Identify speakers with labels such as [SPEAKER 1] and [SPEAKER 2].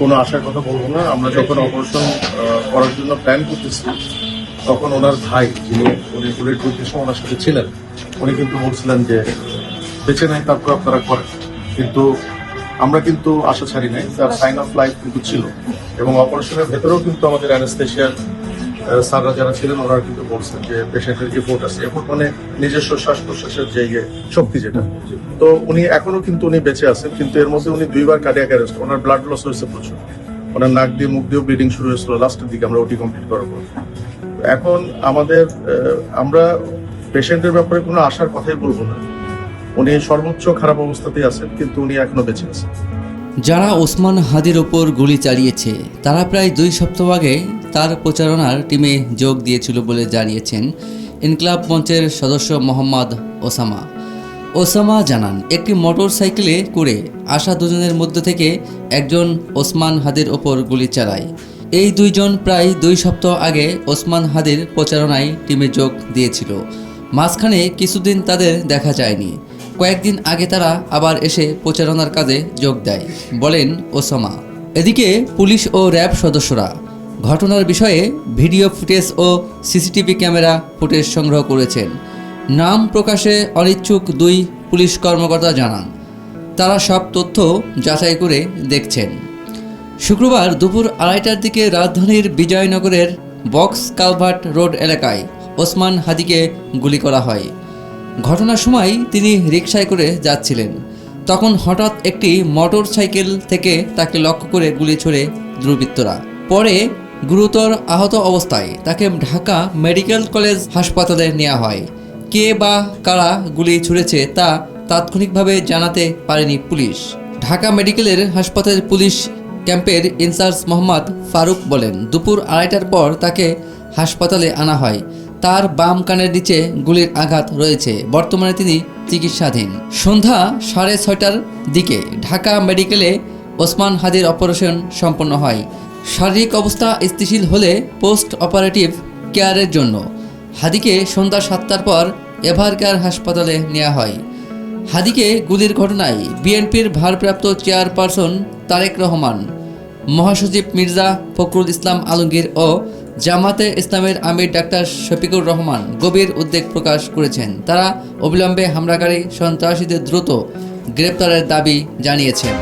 [SPEAKER 1] কোনো আশার কথা বলবো না। আমরা যখন অপারেশন করার জন্য প্ল্যান করতেছি তখন ওনার ভাই যিনি উনি বুলেট প্রুফের সময় ওনার সাথে ছিলেন, উনি কিন্তু বলছিলেন যে বেঁচে নাই তারপর আপনারা করেন, কিন্তু আমরা কিন্তু আশা ছাড়ি নাই। তার সাইন অফ লাইফ কিন্তু ছিল এবং অপারেশনের ভেতরেও কিন্তু আমাদের অ্যানেস্থেশিয়ার স্যাররা যারা ছিলেন ওনারা কিন্তু বলছেন যে পেশেন্টের এফোর্ট আছে, এফোর্ট মানে নিজস্ব শ্বাস প্রশ্বাসের যে শক্তি যেটা, তো উনি এখনো কিন্তু উনি বেঁচে আছেন। কিন্তু এর মধ্যে উনি দুইবার কার্ডিয়াক অ্যারেস্ট, ওনার ব্লাড লস হয়েছে প্রচুর, ওনার নাক দিয়ে মুখ দিয়েও ব্লিডিং শুরু হয়েছিল লাস্টের দিকে আমরা ওটি কমপ্লিট করার পর। এখন আমাদের আমরা পেশেন্টের ব্যাপারে কোনো আশার কথাই বলবো না। উনি সর্বোচ্চ খারাপ অবস্থাতেই আছেন, কিন্তু উনি এখনো বেঁচে আছেন।
[SPEAKER 2] যারা ওসমান হাদির ওপর গুলি চালিয়েছে তারা প্রায় 2 সপ্তাহ আগে তার প্রচারণার টিমে যোগ দিয়েছিল বলে জানিয়েছেন ইনকলাব মঞ্চের সদস্য মোহাম্মদ ওসামা। ওসামা জানান, একটি মোটর সাইকেলে করে আসা দুজনের মধ্যে থেকে একজন ওসমান হাদির ওপর গুলি চালায়। এই দুইজন প্রায় 2 সপ্তাহ আগে ওসমান হাদির প্রচারণায় টিমে যোগ দিয়েছিল। মাঝখানে কিছুদিন তাদের দেখা যায়নি। কয়েকদিন আগে তারা আবার এসে প্রচারণার কাজে যোগ দেয়, বলেন ওসামা। এদিকে পুলিশ ও র্যাব সদস্যরা ঘটনার বিষয়ে ভিডিও ফুটেজ ও সিসিটিভি ক্যামেরা ফুটেজ সংগ্রহ করেছেন। নাম প্রকাশে অনিচ্ছুক 2 পুলিশ কর্মকর্তা জানান, তারা সব তথ্য যাচাই করে দেখছেন। শুক্রবার দুপুর 2:30টার দিকে রাজধানীর বিজয়নগরের বক্স কালভার্ট রোড এলাকায় ওসমান হাদিকে গুলি করা হয়। ঘটনার সময় তিনি রিকশায় করে যাচ্ছিলেন। তখন হঠাৎ একটি মোটর সাইকেল থেকে তাকে লক্ষ্য করে গুলি ছোড়ে দুর্বৃত্তরা। পরে গুরুতর আহত অবস্থায় তাকে ঢাকা মেডিকেল কলেজ হাসপাতালে নেওয়া হয়। কে বা কারা গুলি ছুড়েছে তা তাৎক্ষণিকভাবে জানাতে পারেনি পুলিশ। ঢাকা মেডিকেলের হাসপাতালের পুলিশ ক্যাম্পের ইনচার্জ মোহাম্মদ ফারুক বলেন, দুপুর 2:30টার পর তাকে হাসপাতালে আনা হয়। তার বাম কানের নিচে গুলির আঘাত রয়েছে। বর্তমানে তিনি চিকিৎসাধীন। সন্ধ্যা 6:30টার দিকে ঢাকা মেডিকেলে ওসমান হাদির অপারেশন সম্পন্ন হয়। শারীরিক অবস্থা স্থিতিশীল হলে পোস্ট অপারেটিভ কেয়ারের জন্য হাদিকে সন্ধ্যা 7টার পর এভারকেয়ার হাসপাতালে নেওয়া হয়। হাদিকে গুলির ঘটনায় বিএনপির ভারপ্রাপ্ত চেয়ারপারসন তারেক রহমান, মহাসচিব মির্জা ফখরুল ইসলাম আলমগীর ও জামাতে ইসলামের আমির ডাক্তার শফিকুর রহমান গভীর উদ্বেগ প্রকাশ করেছেন। তারা অবিলম্বে হামলাকারী সন্ত্রাসীদের দ্রুত গ্রেপ্তারের দাবি জানিয়েছেন।